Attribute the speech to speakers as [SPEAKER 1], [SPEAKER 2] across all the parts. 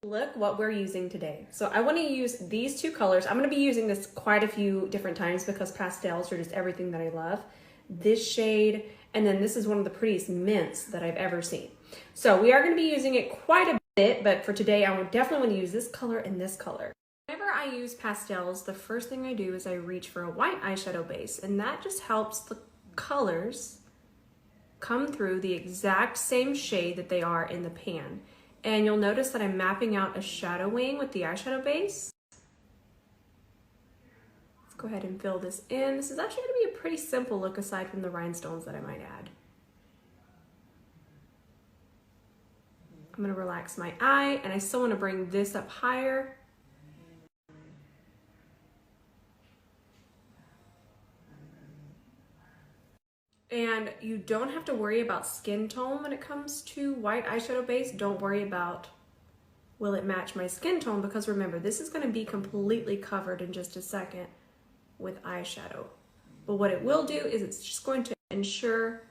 [SPEAKER 1] Look what we're using today. So I want to use these two colors. I'm going to be using this quite a few different times because pastels are just everything that I love. This shade, and then this is one of the prettiest mints that I've ever seen. So we are going to be using it quite a bit, but for today I would definitely want to use this color and this color. Whenever I use pastels, the first thing I do is I reach for a white eyeshadow base, and that just helps the colors come through the exact same shade that they are in the pan. And you'll notice that I'm mapping out a shadow wing with the eyeshadow base. Let's go ahead and fill this in. This is actually going to be a pretty simple look aside from the rhinestones that I might add. I'm going to relax my eye, and I still want to bring this up higher. And you don't have to worry about skin tone when it comes to white eyeshadow base. Don't worry about, will it match my skin tone? Because remember, this is going to be completely covered in just a second with eyeshadow. But what it will do is it's just going to ensure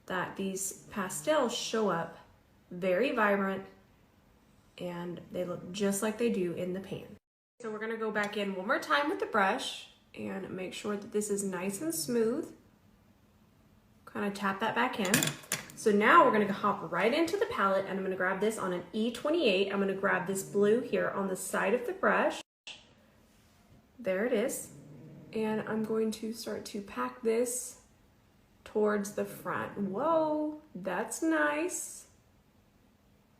[SPEAKER 1] that these pastels show up very vibrant and they look just like they do in the pan. So we're going to go back in one more time with the brush and make sure that this is nice and smooth. Kind of tap that back in. So now we're going to hop right into the palette, and I'm going to grab this on an E28. I'm going to grab this blue here on the side of the brush. There it is. And I'm going to start to pack this towards the front. Whoa, that's nice.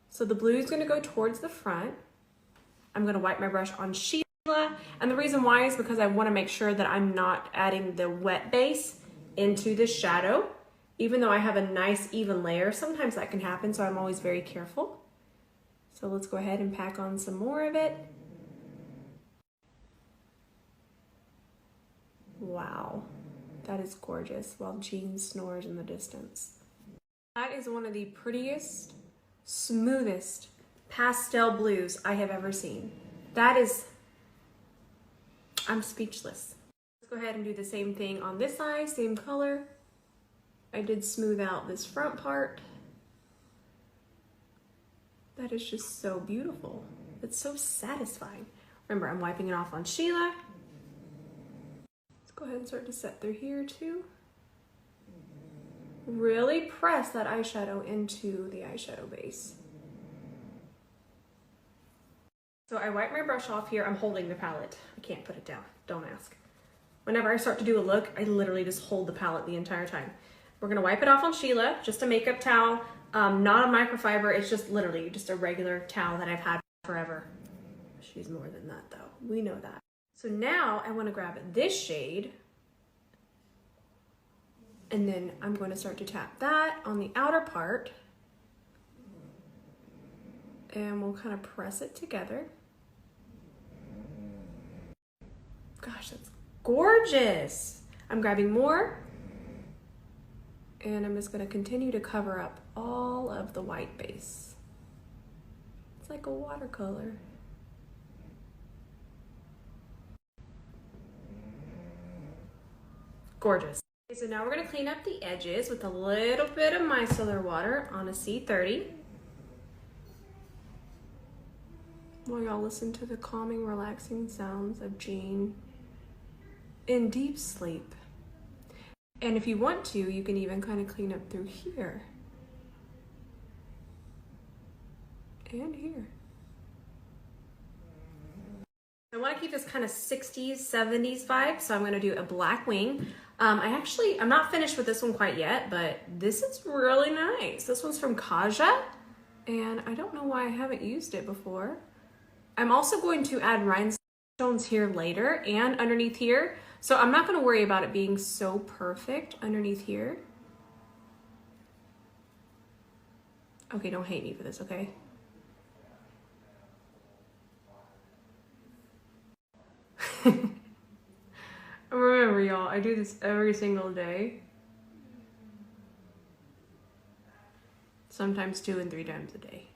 [SPEAKER 1] So the blue is going to go towards the front. I'm going to wipe my brush on Sheila. And the reason why is because I want to make sure that I'm not adding the wet base into the shadow. Even though I have a nice even layer, sometimes that can happen, so I'm always very careful. So let's go ahead and pack on some more of it. Wow, that is gorgeous, while Jean snores in the distance. That is one of the prettiest, smoothest pastel blues I have ever seen. That is, I'm speechless. Let's go ahead and do the same thing on this side, same color. I did smooth out this front part. That is just so beautiful. It's so satisfying. Remember, I'm wiping it off on Sheila. Let's go ahead and start to set through here too. Really press that eyeshadow into the eyeshadow base. So I wipe my brush off here. I'm holding the palette. I can't put it down, don't ask. Whenever I start to do a look, I literally just hold the palette the entire time. We're gonna wipe it off on Sheila, just a makeup towel, not a microfiber. It's just literally just a regular towel that I've had forever. She's more than that though, we know that. So now I wanna grab this shade, and then I'm going to start to tap that on the outer part, and we'll kind of press it together. Gosh, that's gorgeous. I'm grabbing more, and I'm just going to continue to cover up all of the white base. It's like a watercolor. Gorgeous. Okay, so now we're going to clean up the edges with a little bit of micellar water on a C30. While y'all listen to the calming, relaxing sounds of Jean in deep sleep. And if you want to, you can even kind of clean up through here and here. I want to keep this kind of 60s, 70s vibe, so I'm going to do a black wing. I'm not finished with this one quite yet, but this is really nice. This one's from Kaja, and I don't know why I haven't used it before. I'm also going to add rhinestones here later and underneath here, so I'm not going to worry about it being so perfect underneath here. Okay, don't hate me for this, okay? Remember, y'all, I do this every single day. Sometimes 2 and 3 times a day.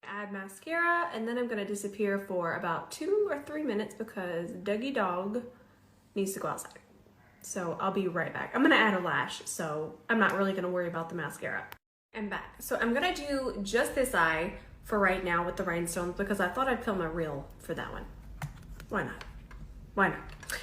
[SPEAKER 1] Add mascara, and then I'm gonna disappear for about 2 or 3 minutes because Dougie Dog needs to go outside. So I'll be right back. I'm gonna add a lash, so I'm not really gonna worry about the mascara. I'm back. So I'm gonna do just this eye for right now with the rhinestones because I thought I'd film a reel for that one. Why not? Why not?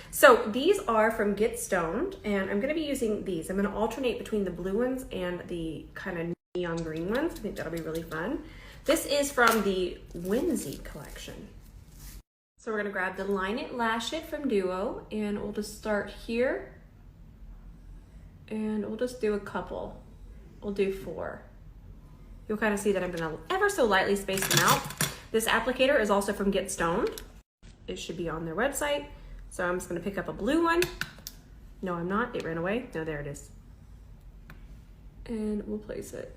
[SPEAKER 1] So these are from Get Stoned, and I'm gonna be using these. I'm gonna alternate between the blue ones and the kind of neon green ones. I think that'll be really fun. This is from the Whimsy collection. So we're gonna grab the Line It, Lash It from Duo, and we'll just start here. And we'll just do a couple. We'll do 4. You'll kind of see that I'm gonna ever so lightly space them out. This applicator is also from Get Stoned. It should be on their website. So I'm just gonna pick up a blue one. No, I'm not, it ran away. No, there it is. And we'll place it.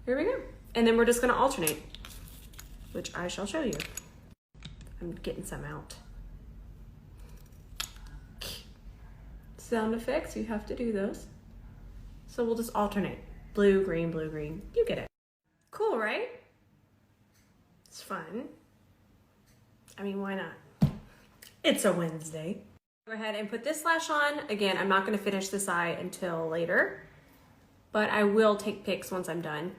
[SPEAKER 1] Here we go. And then we're just gonna alternate, which I shall show you. I'm getting some out. Sound effects, you have to do those. So we'll just alternate. Blue, green, blue, green. You get it. Cool, right? It's fun. I mean, why not? It's a Wednesday. Go ahead and put this lash on. Again, I'm not gonna finish this eye until later, but I will take pics once I'm done.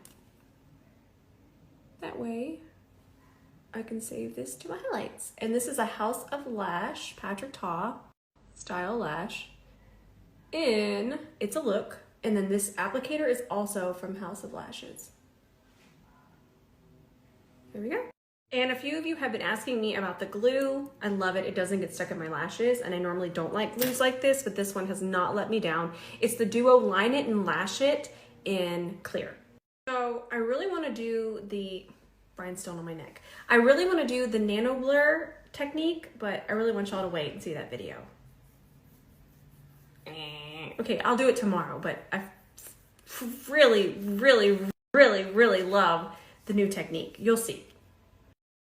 [SPEAKER 1] That way, I can save this to my highlights. And this is a House of Lash, Patrick Ta style lash. It's a Look. And then this applicator is also from House of Lashes. There we go. And a few of you have been asking me about the glue. I love it. It doesn't get stuck in my lashes. And I normally don't like glues like this, but this one has not let me down. It's the Duo Line It and Lash It in clear. So I really want to do the rhinestone on my neck. I really want to do the nano blur technique, but I really want y'all to wait and see that video. Okay, I'll do it tomorrow, but I really, really, really, really love the new technique. You'll see.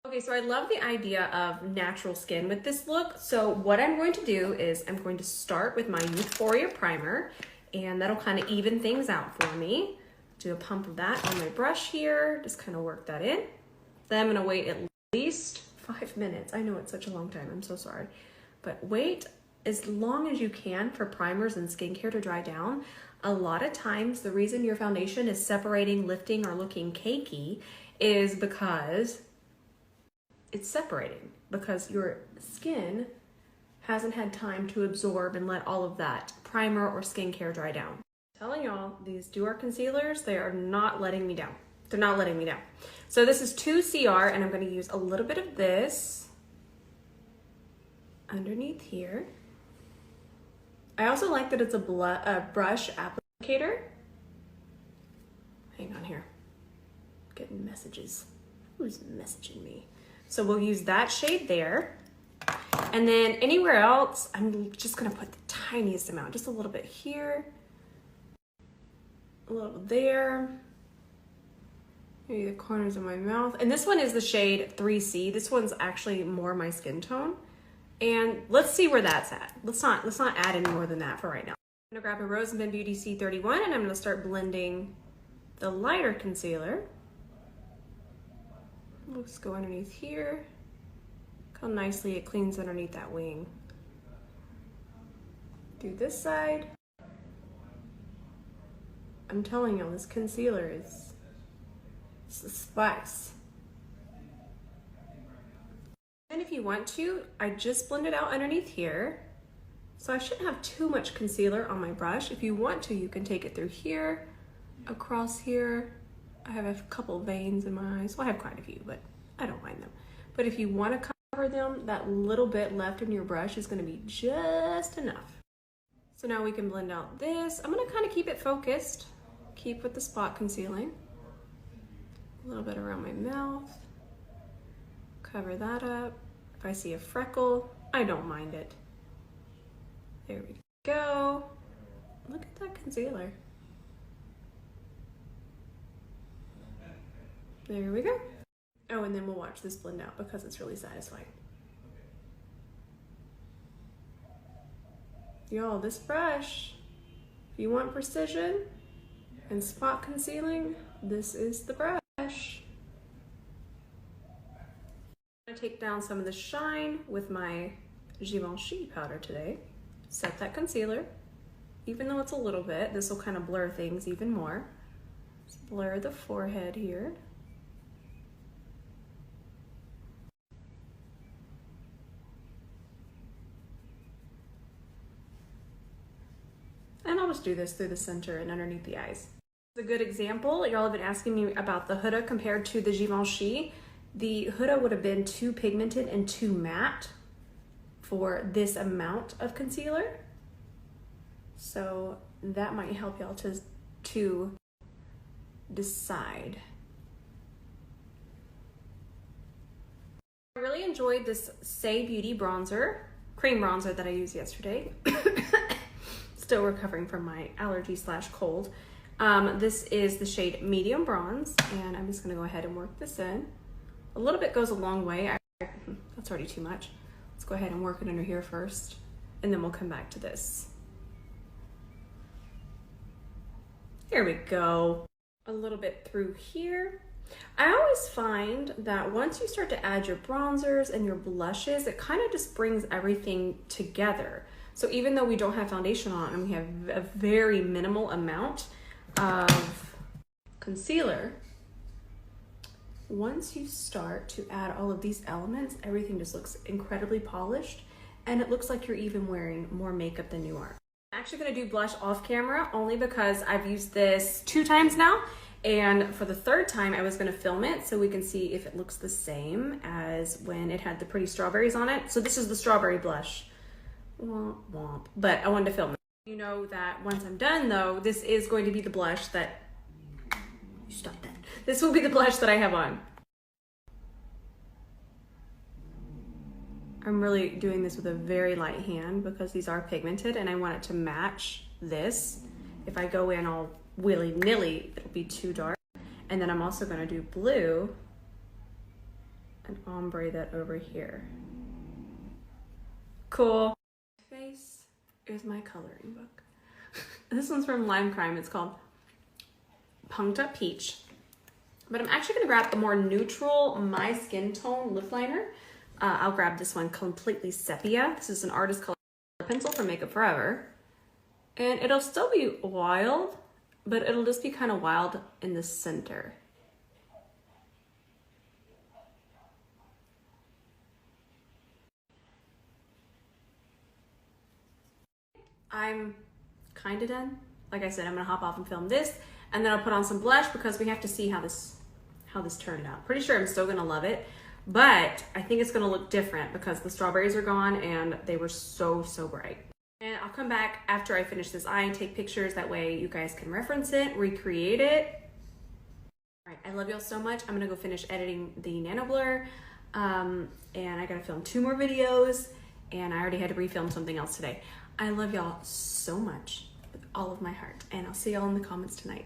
[SPEAKER 1] Okay, so I love the idea of natural skin with this look. So what I'm going to do is I'm going to start with my Euphoria primer, and that'll kind of even things out for me. Do a pump of that on my brush here, just kind of work that in. Then I'm gonna wait at least 5 minutes. I know it's such a long time, I'm so sorry. But wait as long as you can for primers and skincare to dry down. A lot of times the reason your foundation is separating, lifting, or looking cakey is because it's separating, because your skin hasn't had time to absorb and let all of that primer or skincare dry down. Telling y'all, these Duo concealers, they are not letting me down. They're not letting me down. So this is 2CR, and I'm going to use a little bit of this underneath here. I also like that it's a brush applicator. Hang on here. Getting messages. Who's messaging me? So we'll use that shade there. And then anywhere else, I'm just going to put the tiniest amount, just a little bit here. A little there, maybe the corners of my mouth. And this one is the shade 3C. This one's actually more my skin tone. And let's see where that's at. Let's not add any more than that for right now. I'm gonna grab a Rose&Ben Beauty C31, and I'm gonna start blending the lighter concealer. We'll just go underneath here. Look how nicely it cleans underneath that wing. Do this side. I'm telling y'all, this concealer is the spice. And if you want to, I just blend it out underneath here. So I shouldn't have too much concealer on my brush. If you want to, you can take it through here, across here. I have a couple veins in my eyes. Well, I have quite a few, but I don't mind them. But if you want to cover them, that little bit left in your brush is going to be just enough. So now we can blend out this. I'm going to kind of keep it focused. Keep with the spot concealing. A little bit around my mouth. Cover that up. If I see a freckle, I don't mind it. There we go. Look at that concealer. There we go. Oh, and then we'll watch this blend out because it's really satisfying. Y'all, this brush, if you want precision and spot concealing, this is the brush. I'm gonna take down some of the shine with my Givenchy powder today. Set that concealer. even though it's a little bit. This will kind of blur things even more. Let's blur the forehead here. And I'll just do this through the center and underneath the eyes. A good example, y'all have been asking me about the Huda compared to the Givenchy. The Huda would have been too pigmented and too matte for this amount of concealer. So that might help y'all to decide. I really enjoyed this Say Beauty bronzer, cream bronzer that I used yesterday. Still recovering from my allergy / cold. This is the shade Medium Bronze, and I'm just gonna go ahead and work this in. A little bit goes a long way. That's already too much. Let's go ahead and work it under here first, and then we'll come back to this. Here we go. A little bit through here. I always find that once you start to add your bronzers and your blushes, it kind of just brings everything together. So even though we don't have foundation on and we have a very minimal amount of concealer, once you start to add all of these elements, everything just looks incredibly polished, and it looks like you're even wearing more makeup than you are. I'm actually gonna do blush off camera only because I've used this 2 times now, and for the 3rd time I was gonna film it so we can see if it looks the same as when it had the pretty strawberries on it. So this is the strawberry blush. Womp womp. But I wanted to film it. You know that once I'm done though, this is going to be the blush that, you stop that. This will be the blush that I have on. I'm really doing this with a very light hand because these are pigmented and I want it to match this. If I go in all willy-nilly, it'll be too dark. And then I'm also gonna do blue and ombre that over here. Cool. Face is my coloring book. This one's from Lime Crime. It's called Punked Up Peach. But I'm actually gonna grab a more neutral, my skin tone lip liner. I'll grab this one, Completely Sepia. This is an artist color pencil from Makeup Forever. And it'll still be wild, but it'll just be kind of wild in the center. I'm kind of done. Like I said, I'm gonna hop off and film this, and then I'll put on some blush because we have to see how this turned out. Pretty sure I'm still gonna love it, but I think it's gonna look different because the strawberries are gone and they were so bright. And I'll come back after I finish this eye and take pictures. That way you guys can reference it, recreate it. All right, I love y'all so much. I'm gonna go finish editing the nano blur, and I gotta film 2 more videos, and I already had to refilm something else today. I love y'all so much with all of my heart, and I'll see y'all in the comments tonight.